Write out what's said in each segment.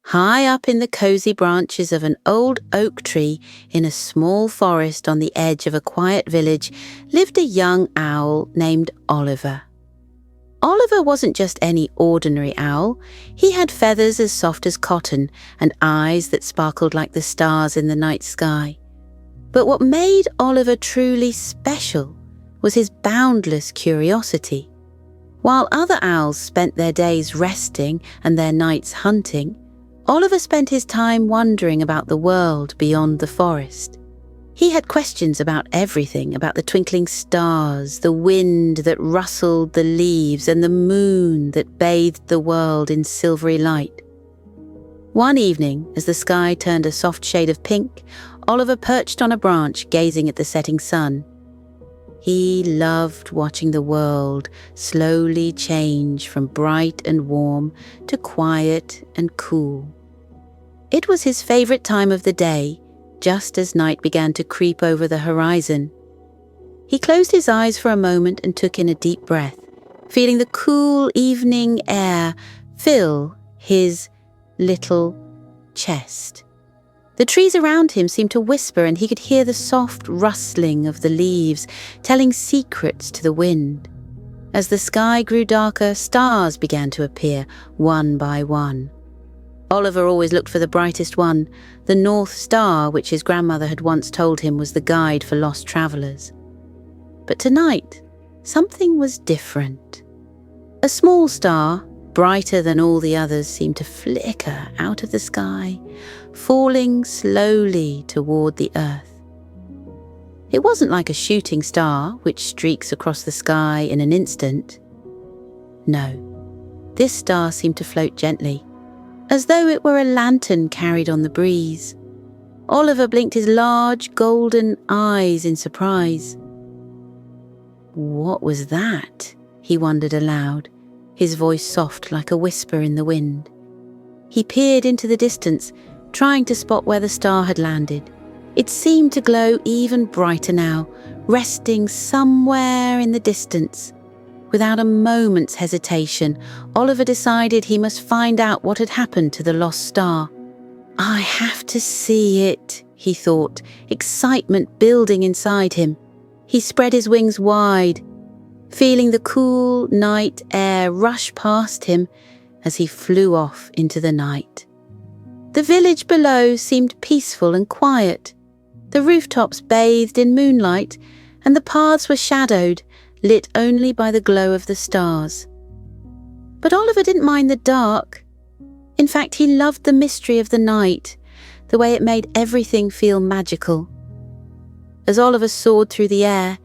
High up in the cosy branches of an old oak tree in a small forest on the edge of a quiet village lived a young owl named Oliver. Oliver wasn't just any ordinary owl. He had feathers as soft as cotton and eyes that sparkled like the stars in the night sky. But what made Oliver truly special was his boundless curiosity. While other owls spent their days resting and their nights hunting, Oliver spent his time wondering about the world beyond the forest. He had questions about everything, about the twinkling stars, the wind that rustled the leaves, and the moon that bathed the world in silvery light. One evening, as the sky turned a soft shade of pink, Oliver perched on a branch gazing at the setting sun. He loved watching the world slowly change from bright and warm to quiet and cool. It was his favorite time of the day, just as night began to creep over the horizon. He closed his eyes for a moment and took in a deep breath, feeling the cool evening air fill his little chest. The trees around him seemed to whisper, and he could hear the soft rustling of the leaves, telling secrets to the wind. As the sky grew darker, stars began to appear, one by one. Oliver always looked for the brightest one, the North Star, which his grandmother had once told him was the guide for lost travellers. But tonight, something was different. A small star, brighter than all the others, seemed to flicker out of the sky, falling slowly toward the earth. It wasn't like a shooting star, which streaks across the sky in an instant. No, this star seemed to float gently, as though it were a lantern carried on the breeze. Oliver blinked his large golden eyes in surprise. What was that? He wondered aloud, his voice soft like a whisper in the wind. He peered into the distance, trying to spot where the star had landed. It seemed to glow even brighter now, resting somewhere in the distance. Without a moment's hesitation, Oliver decided he must find out what had happened to the lost star. I have to see it, he thought, excitement building inside him. He spread his wings wide, feeling the cool night air rush past him as he flew off into the night. The village below seemed peaceful and quiet. The rooftops bathed in moonlight, and the paths were shadowed, lit only by the glow of the stars. But Oliver didn't mind the dark. In fact, he loved the mystery of the night, the way it made everything feel magical. As Oliver soared through the air,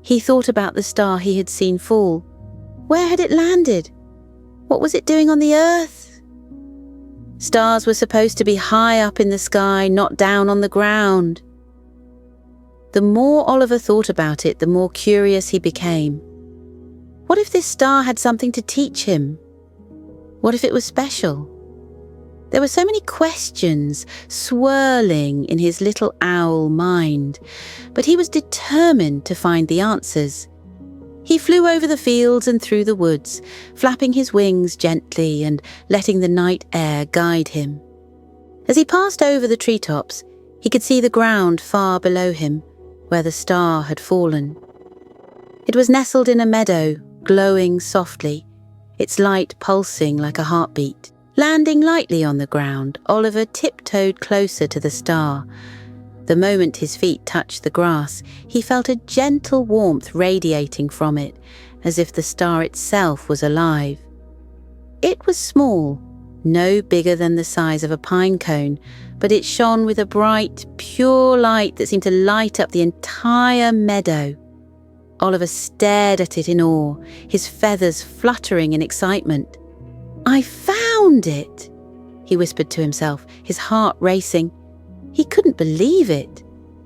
he thought about the star he had seen fall. Where had it landed? What was it doing on the earth? Stars were supposed to be high up in the sky, not down on the ground. The more Oliver thought about it, the more curious he became. What if this star had something to teach him? What if it was special? There were so many questions swirling in his little owl mind, but he was determined to find the answers. He flew over the fields and through the woods, flapping his wings gently and letting the night air guide him. As he passed over the treetops, he could see the ground far below him, where the star had fallen. It was nestled in a meadow, glowing softly, its light pulsing like a heartbeat. Landing lightly on the ground, Oliver tiptoed closer to the star. The moment his feet touched the grass, he felt a gentle warmth radiating from it, as if the star itself was alive. It was small, no bigger than the size of a pine cone, but it shone with a bright, pure light that seemed to light up the entire meadow. Oliver stared at it in awe, his feathers fluttering in excitement. I found it, he whispered to himself, his heart racing. He couldn't believe it.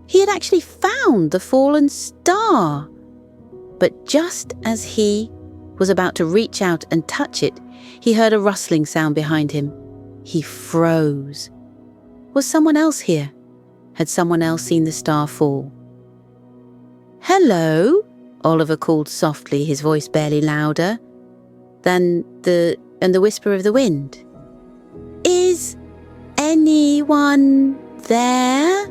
He had actually found the fallen star. But just as he was about to reach out and touch it, he heard a rustling sound behind him. He froze. Was someone else here? Had someone else seen the star fall? Hello, Oliver called softly, his voice barely louder than the whisper of the wind. Is anyone there?"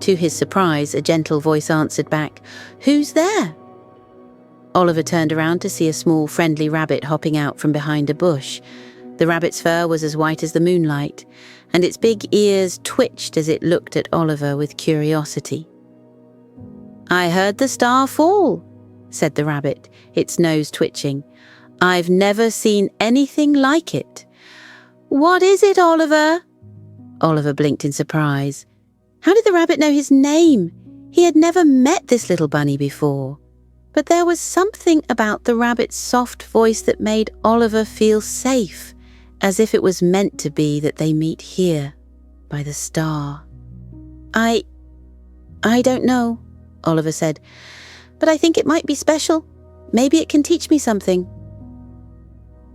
To his surprise, a gentle voice answered back, "Who's there?" Oliver turned around to see a small, friendly rabbit hopping out from behind a bush. The rabbit's fur was as white as the moonlight, and its big ears twitched as it looked at Oliver with curiosity. "I heard the star fall," said the rabbit, its nose twitching. "I've never seen anything like it." "What is it, Oliver?" Oliver blinked in surprise. How did the rabbit know his name? He had never met this little bunny before. But there was something about the rabbit's soft voice that made Oliver feel safe, as if it was meant to be that they meet here, by the star. I don't know," Oliver said, "but I think it might be special. Maybe it can teach me something."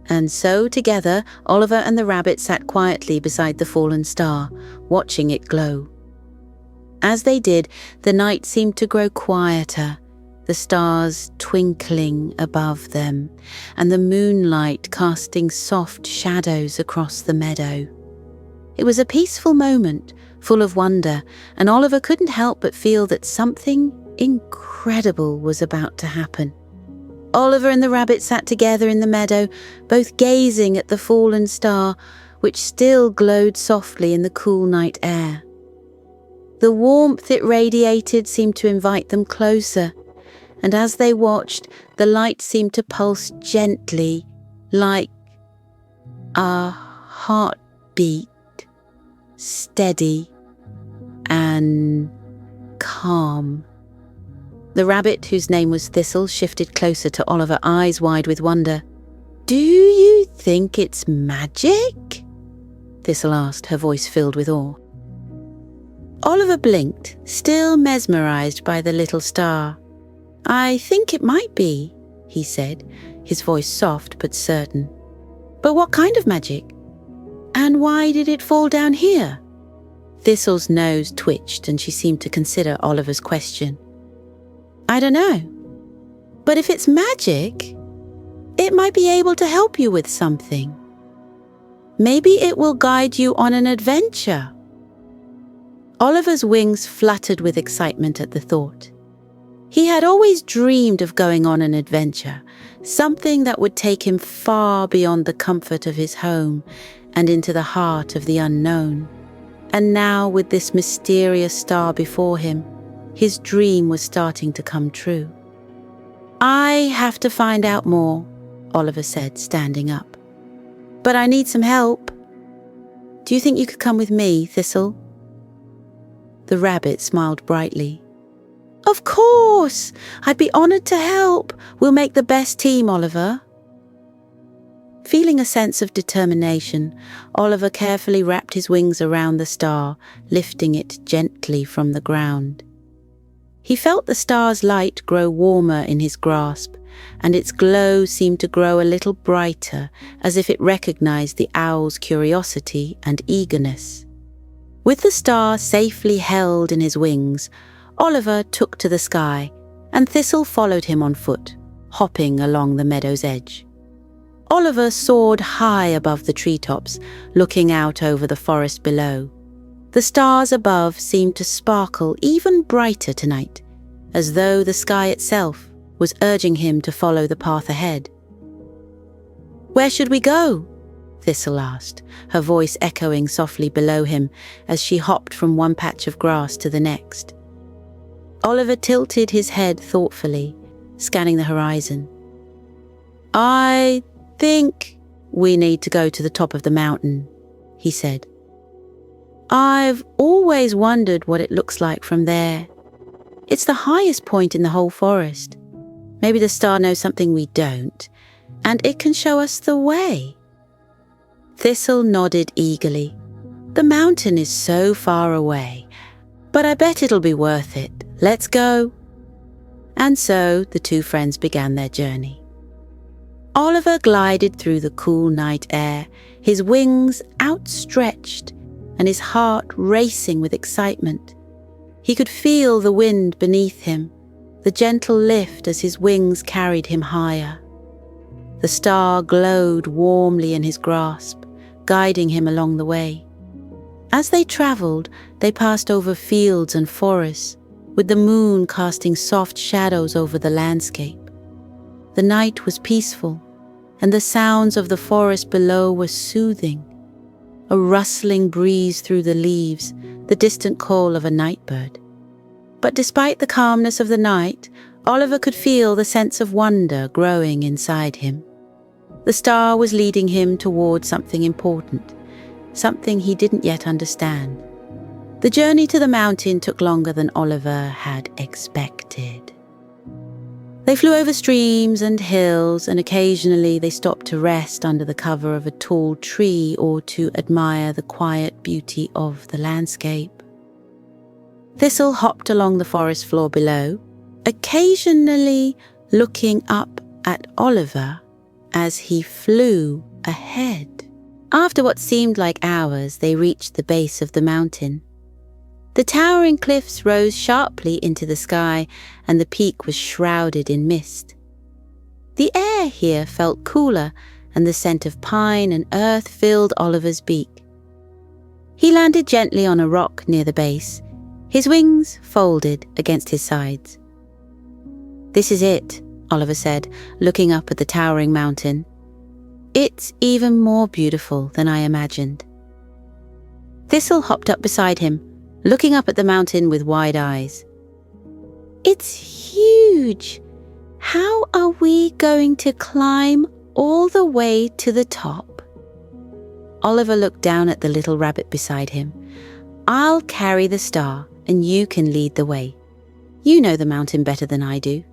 And so together, Oliver and the rabbit sat quietly beside the fallen star, watching it glow. As they did, the night seemed to grow quieter, the stars twinkling above them, and the moonlight casting soft shadows across the meadow. It was a peaceful moment, full of wonder, and Oliver couldn't help but feel that something incredible was about to happen. Oliver and the rabbit sat together in the meadow, both gazing at the fallen star, which still glowed softly in the cool night air. The warmth it radiated seemed to invite them closer, and as they watched, the light seemed to pulse gently, like a heartbeat, steady and calm. The rabbit, whose name was Thistle, shifted closer to Oliver, eyes wide with wonder. "Do you think it's magic?" Thistle asked, her voice filled with awe. Oliver blinked, still mesmerized by the little star. "I think it might be," he said, his voice soft but certain. "But what kind of magic? And why did it fall down here?" Thistle's nose twitched and she seemed to consider Oliver's question. "I don't know. But if it's magic, it might be able to help you with something. Maybe it will guide you on an adventure." Oliver's wings fluttered with excitement at the thought. He had always dreamed of going on an adventure, something that would take him far beyond the comfort of his home and into the heart of the unknown. And now, with this mysterious star before him, his dream was starting to come true. "I have to find out more," Oliver said, standing up. "But I need some help. Do you think you could come with me, Thistle?" The rabbit smiled brightly. "Of course! I'd be honored to help. We'll make the best team, Oliver." Feeling a sense of determination, Oliver carefully wrapped his wings around the star, lifting it gently from the ground. He felt the star's light grow warmer in his grasp, and its glow seemed to grow a little brighter, as if it recognized the owl's curiosity and eagerness. With the star safely held in his wings, Oliver took to the sky, and Thistle followed him on foot, hopping along the meadow's edge. Oliver soared high above the treetops, looking out over the forest below. The stars above seemed to sparkle even brighter tonight, as though the sky itself was urging him to follow the path ahead. "Where should we go?" Thistle asked, her voice echoing softly below him as she hopped from one patch of grass to the next. Oliver tilted his head thoughtfully, scanning the horizon. "I think we need to go to the top of the mountain," he said. "I've always wondered what it looks like from there. It's the highest point in the whole forest. Maybe the star knows something we don't, and it can show us the way." Thistle nodded eagerly. "The mountain is so far away, but I bet it'll be worth it. Let's go." And so the two friends began their journey. Oliver glided through the cool night air, his wings outstretched and his heart racing with excitement. He could feel the wind beneath him, the gentle lift as his wings carried him higher. The star glowed warmly in his grasp, guiding him along the way. As they travelled, they passed over fields and forests, with the moon casting soft shadows over the landscape. The night was peaceful, and the sounds of the forest below were soothing. A rustling breeze through the leaves, the distant call of a night bird. But despite the calmness of the night, Oliver could feel the sense of wonder growing inside him. The star was leading him toward something important, something he didn't yet understand. The journey to the mountain took longer than Oliver had expected. They flew over streams and hills, and occasionally they stopped to rest under the cover of a tall tree or to admire the quiet beauty of the landscape. Thistle hopped along the forest floor below, occasionally looking up at Oliver as he flew ahead. After what seemed like hours, they reached the base of the mountain. The towering cliffs rose sharply into the sky, and the peak was shrouded in mist. The air here felt cooler, and the scent of pine and earth filled Oliver's beak. He landed gently on a rock near the base, his wings folded against his sides. "This is it," Oliver said, looking up at the towering mountain. "It's even more beautiful than I imagined." Thistle hopped up beside him, looking up at the mountain with wide eyes. "It's huge! How are we going to climb all the way to the top?" Oliver looked down at the little rabbit beside him. "I'll carry the star, and you can lead the way. You know the mountain better than I do."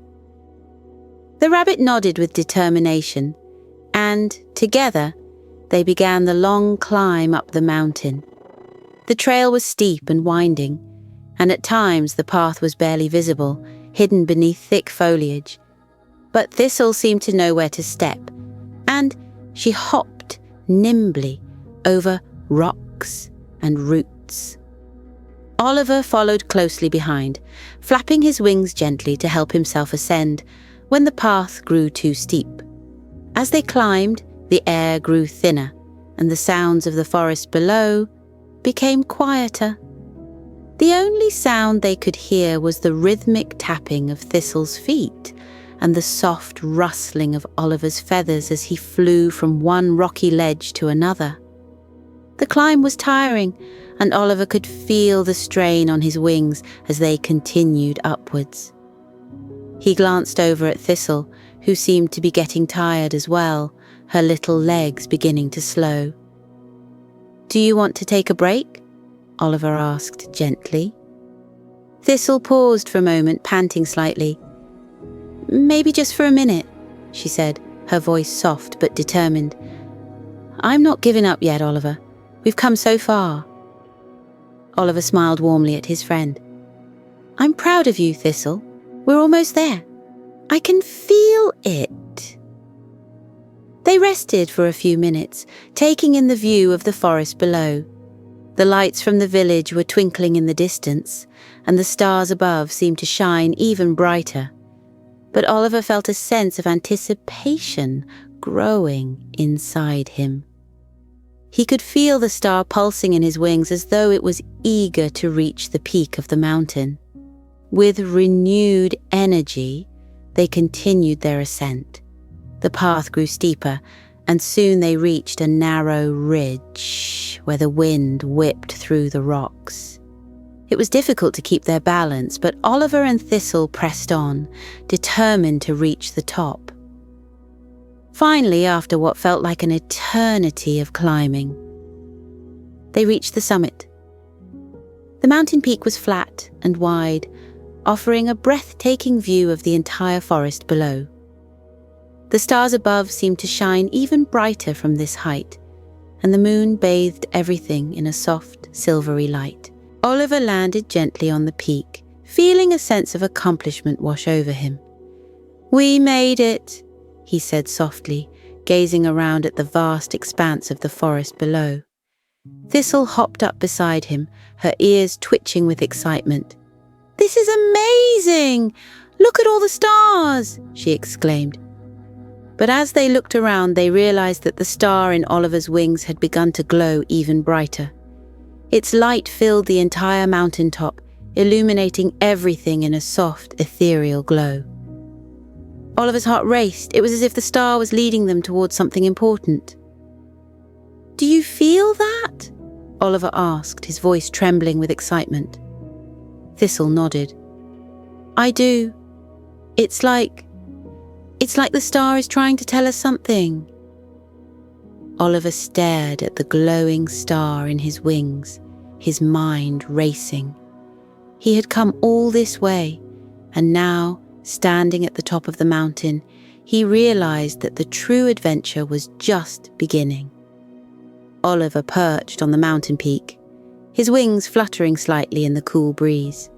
The rabbit nodded with determination, and together they began the long climb up the mountain. The trail was steep and winding, and at times the path was barely visible, hidden beneath thick foliage. But Thistle seemed to know where to step, and she hopped nimbly over rocks and roots. Oliver followed closely behind, flapping his wings gently to help himself ascend when the path grew too steep. As they climbed, the air grew thinner, and the sounds of the forest below became quieter. The only sound they could hear was the rhythmic tapping of Thistle's feet and the soft rustling of Oliver's feathers as he flew from one rocky ledge to another. The climb was tiring, and Oliver could feel the strain on his wings as they continued upwards. He glanced over at Thistle, who seemed to be getting tired as well, her little legs beginning to slow. "Do you want to take a break?" Oliver asked gently. Thistle paused for a moment, panting slightly. "Maybe just for a minute," she said, her voice soft but determined. "I'm not giving up yet, Oliver. We've come so far." Oliver smiled warmly at his friend. "I'm proud of you, Thistle. We're almost there. I can feel it." They rested for a few minutes, taking in the view of the forest below. The lights from the village were twinkling in the distance, and the stars above seemed to shine even brighter. But Oliver felt a sense of anticipation growing inside him. He could feel the star pulsing in his wings as though it was eager to reach the peak of the mountain. With renewed energy, they continued their ascent. The path grew steeper, and soon they reached a narrow ridge where the wind whipped through the rocks. It was difficult to keep their balance, but Oliver and Thistle pressed on, determined to reach the top. Finally, after what felt like an eternity of climbing, they reached the summit. The mountain peak was flat and wide, offering a breathtaking view of the entire forest below. The stars above seemed to shine even brighter from this height, and the moon bathed everything in a soft, silvery light. Oliver landed gently on the peak, feeling a sense of accomplishment wash over him. "We made it," he said softly, gazing around at the vast expanse of the forest below. Thistle hopped up beside him, her ears twitching with excitement. "This is amazing! Look at all the stars!" she exclaimed. But as they looked around, they realized that the star in Oliver's wings had begun to glow even brighter. Its light filled the entire mountaintop, illuminating everything in a soft, ethereal glow. Oliver's heart raced. It was as if the star was leading them towards something important. "Do you feel that?" Oliver asked, his voice trembling with excitement. Thistle nodded. "I do. It's like the star is trying to tell us something." Oliver stared at the glowing star in his wings, his mind racing. He had come all this way, and now, standing at the top of the mountain, he realized that the true adventure was just beginning. Oliver perched on the mountain peak, his wings fluttering slightly in the cool breeze.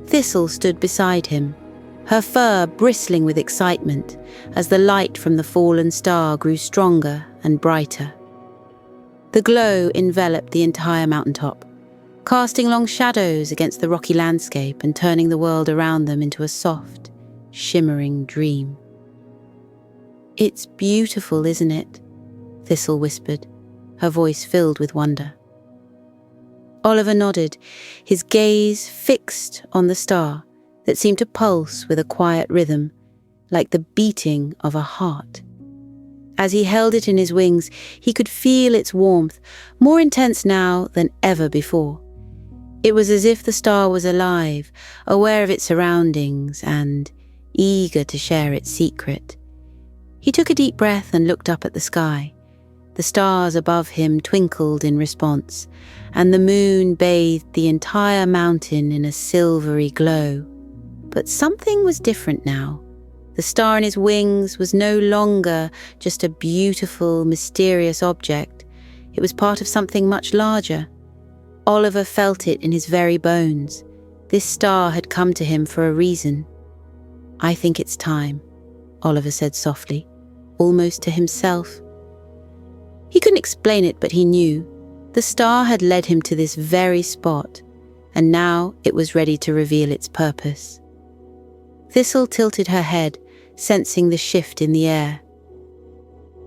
Thistle stood beside him, her fur bristling with excitement as the light from the fallen star grew stronger and brighter. The glow enveloped the entire mountaintop, casting long shadows against the rocky landscape and turning the world around them into a soft, shimmering dream. "It's beautiful, isn't it?" Thistle whispered, her voice filled with wonder. Oliver nodded, his gaze fixed on the star that seemed to pulse with a quiet rhythm, like the beating of a heart. As he held it in his wings, he could feel its warmth, more intense now than ever before. It was as if the star was alive, aware of its surroundings and eager to share its secret. He took a deep breath and looked up at the sky. The stars above him twinkled in response, and the moon bathed the entire mountain in a silvery glow. But something was different now. The star in his wings was no longer just a beautiful, mysterious object. It was part of something much larger. Oliver felt it in his very bones. This star had come to him for a reason. "I think it's time," Oliver said softly, almost to himself. He couldn't explain it, but he knew. The star had led him to this very spot, and now it was ready to reveal its purpose. Thistle tilted her head, sensing the shift in the air.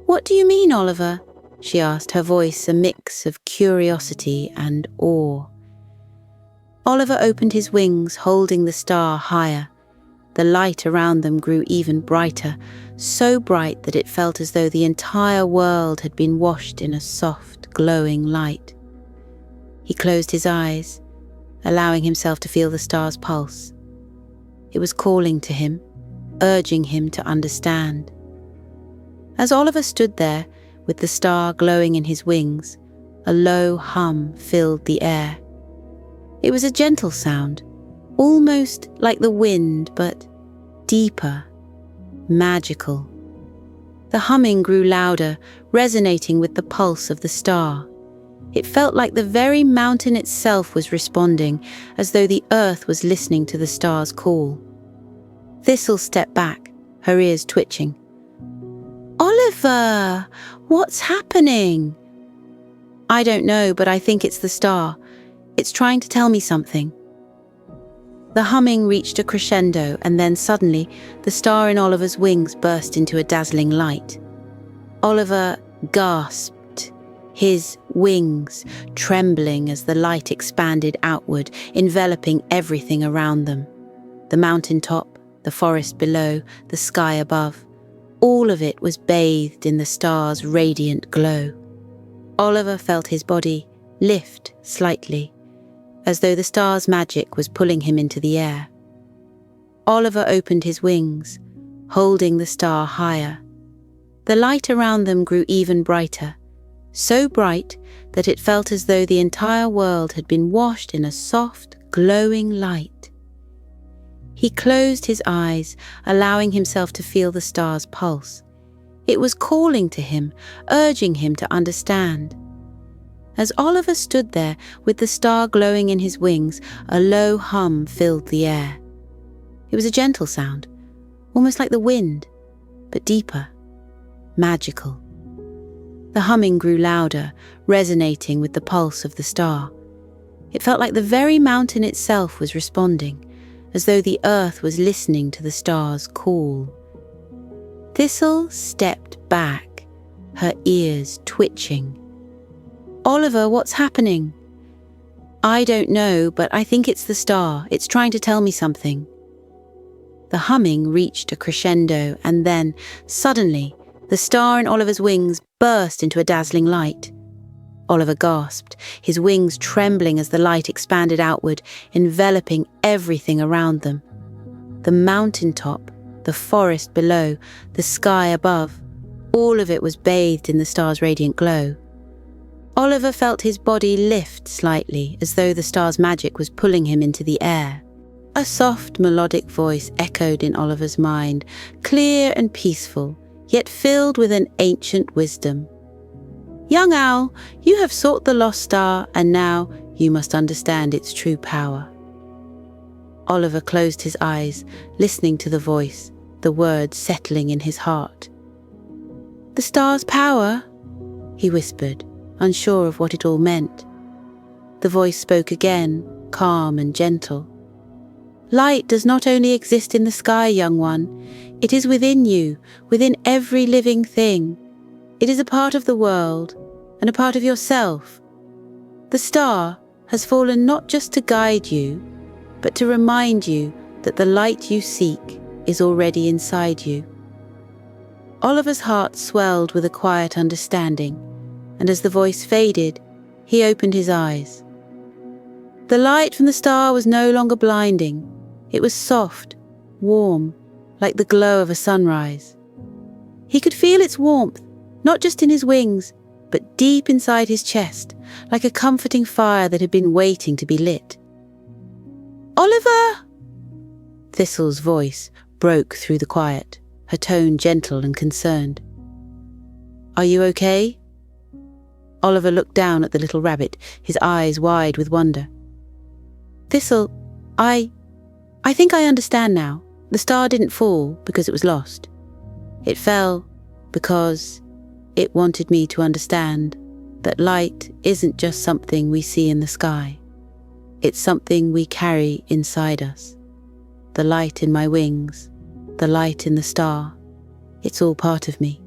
"What do you mean, Oliver?" she asked, her voice a mix of curiosity and awe. Oliver opened his wings, holding the star higher. The light around them grew even brighter, so bright that it felt as though the entire world had been washed in a soft, glowing light. He closed his eyes, allowing himself to feel the star's pulse. It was calling to him, urging him to understand. As Oliver stood there, with the star glowing in his wings, a low hum filled the air. It was a gentle sound, almost like the wind, but deeper, magical. The humming grew louder, resonating with the pulse of the star. It felt like the very mountain itself was responding, as though the earth was listening to the star's call. Thistle stepped back, her ears twitching. "Oliver, what's happening?" "I don't know, but I think it's the star. It's trying to tell me something." The humming reached a crescendo, and then suddenly, the star in Oliver's wings burst into a dazzling light. Oliver gasped, his wings trembling as the light expanded outward, enveloping everything around them. The mountaintop, the forest below, the sky above. All of it was bathed in the star's radiant glow. Oliver felt his body lift slightly, as though the star's magic was pulling him into the air. Oliver opened his wings, holding the star higher. The light around them grew even brighter, so bright that it felt as though the entire world had been washed in a soft, glowing light. He closed his eyes, allowing himself to feel the star's pulse. It was calling to him, urging him to understand. As Oliver stood there with the star glowing in his wings, a low hum filled the air. It was a gentle sound, almost like the wind, but deeper, magical. The humming grew louder, resonating with the pulse of the star. It felt like the very mountain itself was responding, as though the earth was listening to the star's call. Thistle stepped back, her ears twitching. "Oliver, what's happening?" I don't know, but I think it's the star. It's trying to tell me something. The humming reached a crescendo, and then, suddenly, the star in Oliver's wings burst into a dazzling light. Oliver gasped, his wings trembling as the light expanded outward, enveloping everything around them. The mountain top, the forest below, the sky above, all of it was bathed in the star's radiant glow. Oliver felt his body lift slightly, as though the star's magic was pulling him into the air. A soft, melodic voice echoed in Oliver's mind, clear and peaceful, yet filled with an ancient wisdom. "Young owl, you have sought the lost star, and now you must understand its true power." Oliver closed his eyes, listening to the voice, the words settling in his heart. "The star's power?" he whispered, unsure of what it all meant. The voice spoke again, calm and gentle. "Light does not only exist in the sky, young one. It is within you, within every living thing. It is a part of the world, and a part of yourself. The star has fallen not just to guide you, but to remind you that the light you seek is already inside you." Oliver's heart swelled with a quiet understanding, and as the voice faded, he opened his eyes. The light from the star was no longer blinding. It was soft, warm, like the glow of a sunrise. He could feel its warmth, not just in his wings, but deep inside his chest, like a comforting fire that had been waiting to be lit. "Oliver!" Thistle's voice broke through the quiet, her tone gentle and concerned. "Are you okay?" Oliver looked down at the little rabbit, his eyes wide with wonder. "Thistle, I think I understand now. The star didn't fall because it was lost. It fell because it wanted me to understand that light isn't just something we see in the sky. It's something we carry inside us. The light in my wings, the light in the star, it's all part of me."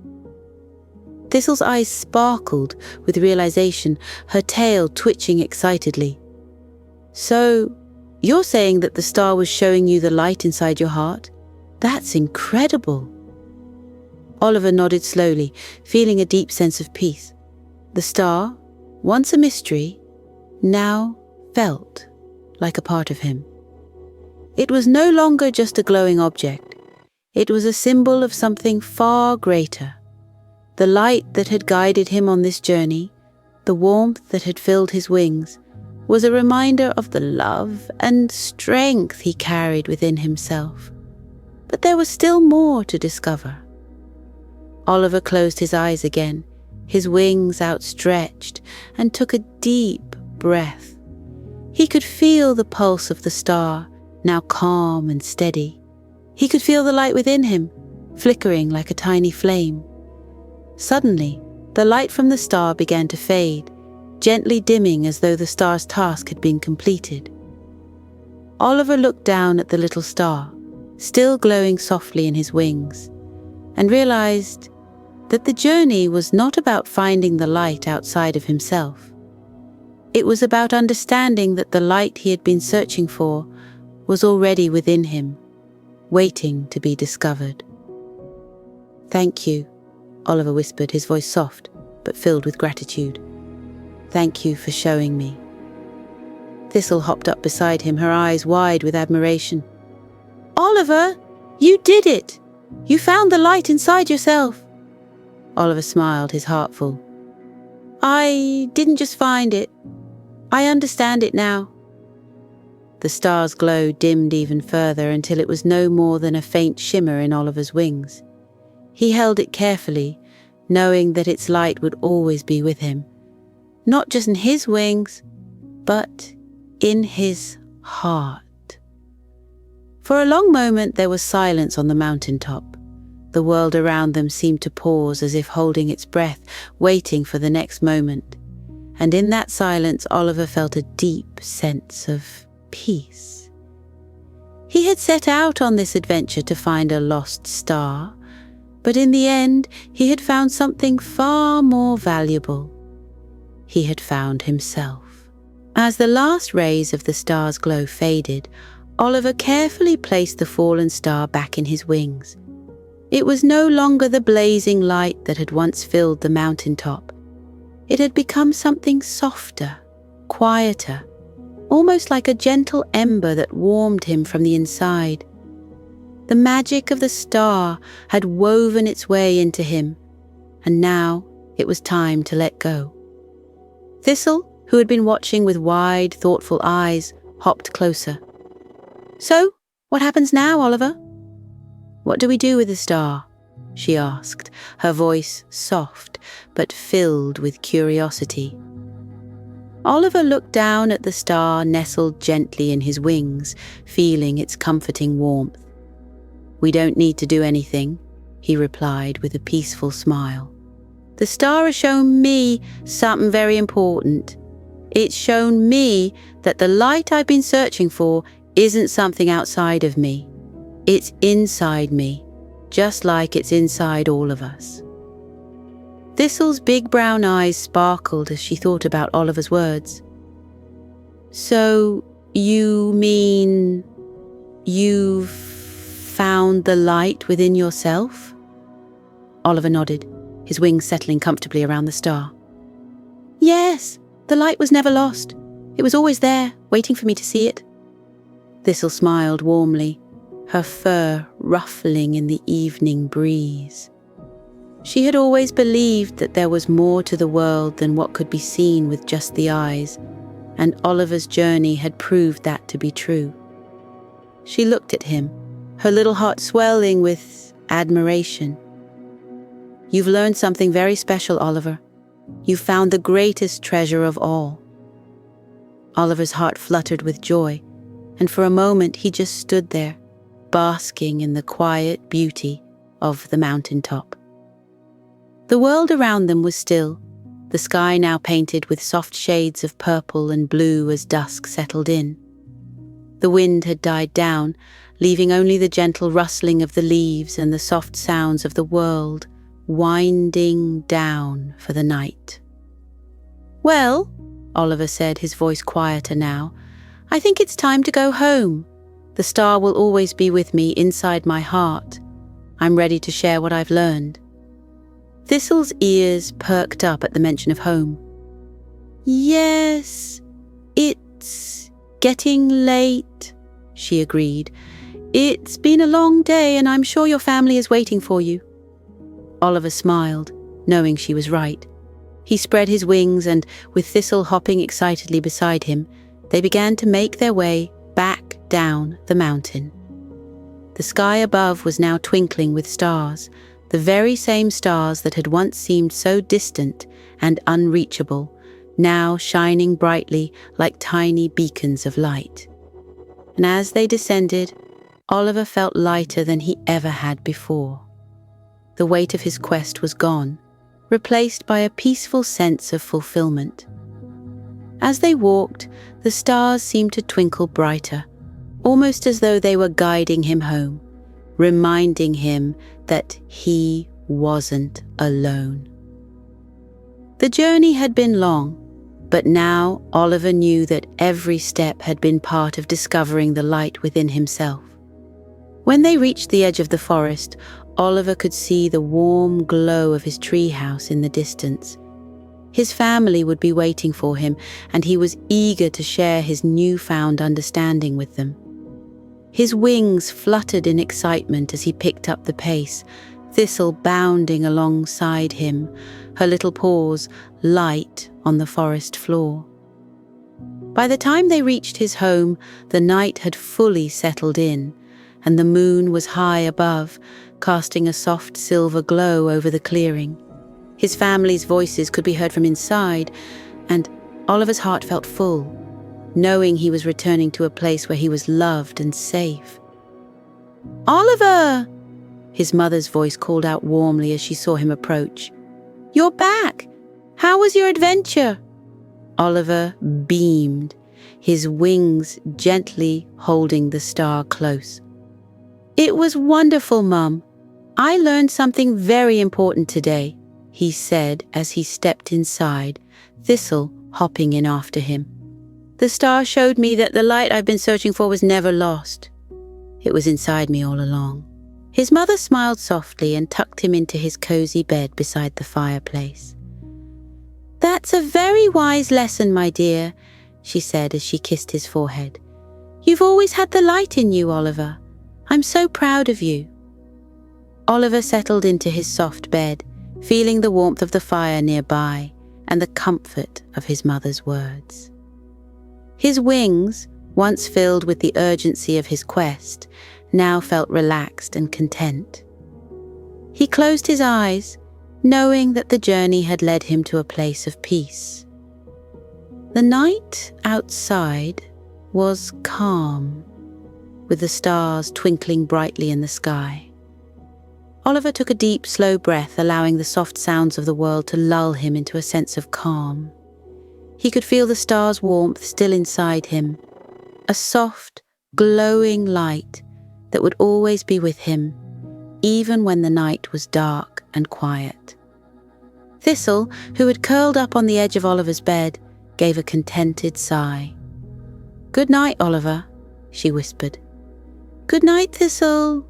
Thistle's eyes sparkled with realization, her tail twitching excitedly. "So, you're saying that the star was showing you the light inside your heart? That's incredible." Oliver nodded slowly, feeling a deep sense of peace. The star, once a mystery, now felt like a part of him. It was no longer just a glowing object. It was a symbol of something far greater. The light that had guided him on this journey, the warmth that had filled his wings, was a reminder of the love and strength he carried within himself. But there was still more to discover. Oliver closed his eyes again, his wings outstretched, and took a deep breath. He could feel the pulse of the star, now calm and steady. He could feel the light within him, flickering like a tiny flame. Suddenly, the light from the star began to fade, gently dimming as though the star's task had been completed. Oliver looked down at the little star, still glowing softly in his wings, and realized that the journey was not about finding the light outside of himself. It was about understanding that the light he had been searching for was already within him, waiting to be discovered. "Thank you," Oliver whispered, his voice soft, but filled with gratitude. "Thank you for showing me." Thistle hopped up beside him, her eyes wide with admiration. "Oliver, you did it! You found the light inside yourself." Oliver smiled, his heart full. "I didn't just find it. I understand it now." The star's glow dimmed even further until it was no more than a faint shimmer in Oliver's wings. He held it carefully, knowing that its light would always be with him. Not just in his wings, but in his heart. For a long moment there was silence on the mountaintop. The world around them seemed to pause as if holding its breath, waiting for the next moment. And in that silence, Oliver felt a deep sense of peace. He had set out on this adventure to find a lost star, but in the end, he had found something far more valuable. He had found himself. As the last rays of the star's glow faded, Oliver carefully placed the fallen star back in his wings. It was no longer the blazing light that had once filled the mountaintop. It had become something softer, quieter, almost like a gentle ember that warmed him from the inside. The magic of the star had woven its way into him, and now it was time to let go. Thistle, who had been watching with wide, thoughtful eyes, hopped closer. "So, what happens now, Oliver?" "What do we do with the star?" she asked, her voice soft but filled with curiosity. Oliver looked down at the star nestled gently in his wings, feeling its comforting warmth. "We don't need to do anything," he replied with a peaceful smile. "The star has shown me something very important. It's shown me that the light I've been searching for isn't something outside of me. It's inside me, just like it's inside all of us." Thistle's big brown eyes sparkled as she thought about Oliver's words. "So, you mean you've found the light within yourself?" Oliver nodded, his wings settling comfortably around the star. "Yes, the light was never lost. It was always there, waiting for me to see it." Thistle smiled warmly, her fur ruffling in the evening breeze. She had always believed that there was more to the world than what could be seen with just the eyes, and Oliver's journey had proved that to be true. She looked at him, her little heart swelling with admiration. "You've learned something very special, Oliver. You've found the greatest treasure of all." Oliver's heart fluttered with joy, and for a moment he just stood there, basking in the quiet beauty of the mountaintop. The world around them was still, the sky now painted with soft shades of purple and blue as dusk settled in. The wind had died down, leaving only the gentle rustling of the leaves and the soft sounds of the world winding down for the night. "Well," Oliver said, his voice quieter now, "I think it's time to go home. The star will always be with me inside my heart. I'm ready to share what I've learned." Thistle's ears perked up at the mention of home. "Yes, it's getting late," she agreed. "It's been a long day, and I'm sure your family is waiting for you." Oliver smiled, knowing she was right. He spread his wings, and with Thistle hopping excitedly beside him, they began to make their way back down the mountain. The sky above was now twinkling with stars, the very same stars that had once seemed so distant and unreachable, now shining brightly like tiny beacons of light. And as they descended, Oliver felt lighter than he ever had before. The weight of his quest was gone, replaced by a peaceful sense of fulfillment. As they walked, the stars seemed to twinkle brighter, almost as though they were guiding him home, reminding him that he wasn't alone. The journey had been long, but now Oliver knew that every step had been part of discovering the light within himself. When they reached the edge of the forest, Oliver could see the warm glow of his treehouse in the distance. His family would be waiting for him, and he was eager to share his newfound understanding with them. His wings fluttered in excitement as he picked up the pace, Thistle bounding alongside him, her little paws light on the forest floor. By the time they reached his home, the night had fully settled in, and the moon was high above, casting a soft silver glow over the clearing. His family's voices could be heard from inside, and Oliver's heart felt full, knowing he was returning to a place where he was loved and safe. "Oliver!" His mother's voice called out warmly as she saw him approach. "You're back! How was your adventure?" Oliver beamed, his wings gently holding the star close. "It was wonderful, Mum. I learned something very important today," he said as he stepped inside, Thistle hopping in after him. The star showed me that the light I've been searching for was never lost. It was inside me all along." His mother smiled softly and tucked him into his cozy bed beside the fireplace. "That's a very wise lesson, my dear," she said as she kissed his forehead. "You've always had the light in you, Oliver. I'm so proud of you." Oliver settled into his soft bed, feeling the warmth of the fire nearby and the comfort of his mother's words. His wings, once filled with the urgency of his quest, now felt relaxed and content. He closed his eyes, knowing that the journey had led him to a place of peace. The night outside was calm, with the stars twinkling brightly in the sky. Oliver took a deep, slow breath, allowing the soft sounds of the world to lull him into a sense of calm. He could feel the stars' warmth still inside him, a soft, glowing light that would always be with him, even when the night was dark and quiet. Thistle, who had curled up on the edge of Oliver's bed, gave a contented sigh. "Good night, Oliver," she whispered. "Good night, Thistle,"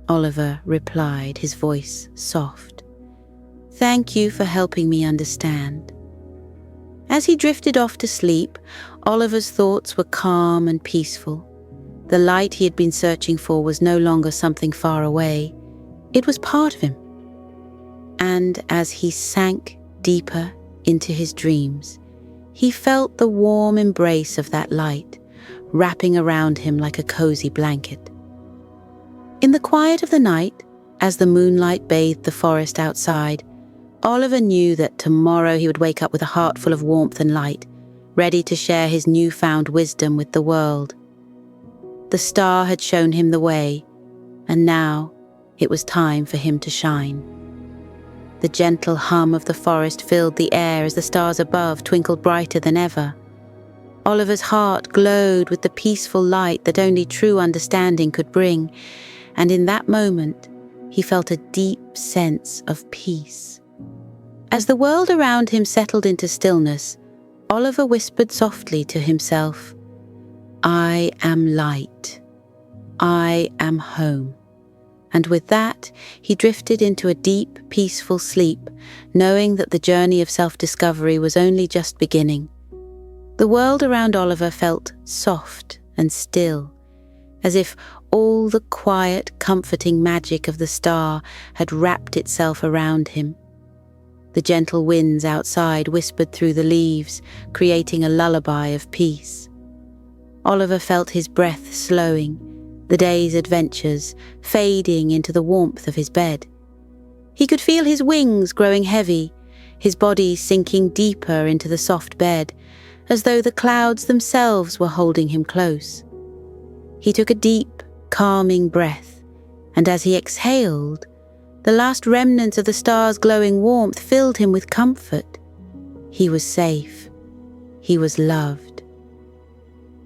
Oliver replied, his voice soft. "Thank you for helping me understand." As he drifted off to sleep, Oliver's thoughts were calm and peaceful. The light he had been searching for was no longer something far away. It was part of him. And as he sank deeper into his dreams, he felt the warm embrace of that light, wrapping around him like a cozy blanket. In the quiet of the night, as the moonlight bathed the forest outside, Oliver knew that tomorrow he would wake up with a heart full of warmth and light, ready to share his newfound wisdom with the world. The star had shown him the way, and now it was time for him to shine. The gentle hum of the forest filled the air as the stars above twinkled brighter than ever. Oliver's heart glowed with the peaceful light that only true understanding could bring, and in that moment he felt a deep sense of peace. As the world around him settled into stillness, Oliver whispered softly to himself, "I am light. I am home." And with that, he drifted into a deep, peaceful sleep, knowing that the journey of self-discovery was only just beginning. The world around Oliver felt soft and still, as if all the quiet, comforting magic of the star had wrapped itself around him. The gentle winds outside whispered through the leaves, creating a lullaby of peace. Oliver felt his breath slowing, the day's adventures fading into the warmth of his bed. He could feel his wings growing heavy, his body sinking deeper into the soft bed, as though the clouds themselves were holding him close. He took a deep, calming breath, and as he exhaled, the last remnants of the star's glowing warmth filled him with comfort. He was safe. He was loved.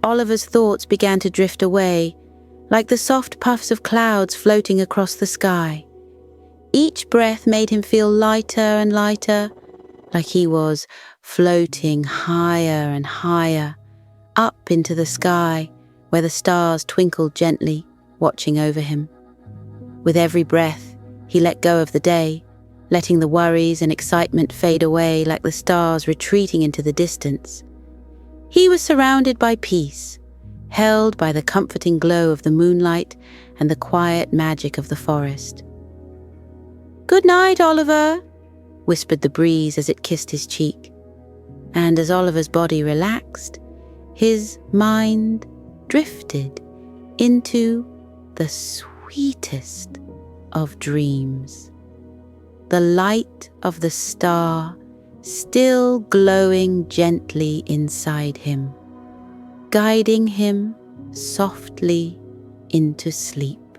Oliver's thoughts began to drift away, like the soft puffs of clouds floating across the sky. Each breath made him feel lighter and lighter, like he was floating higher and higher, up into the sky, where the stars twinkled gently, watching over him. With every breath, he let go of the day, letting the worries and excitement fade away like the stars retreating into the distance. He was surrounded by peace, held by the comforting glow of the moonlight and the quiet magic of the forest. "Good night, Oliver," whispered the breeze as it kissed his cheek. And as Oliver's body relaxed, his mind drifted into the sweetest of dreams. The light of the star still glowing gently inside him, guiding him softly into sleep.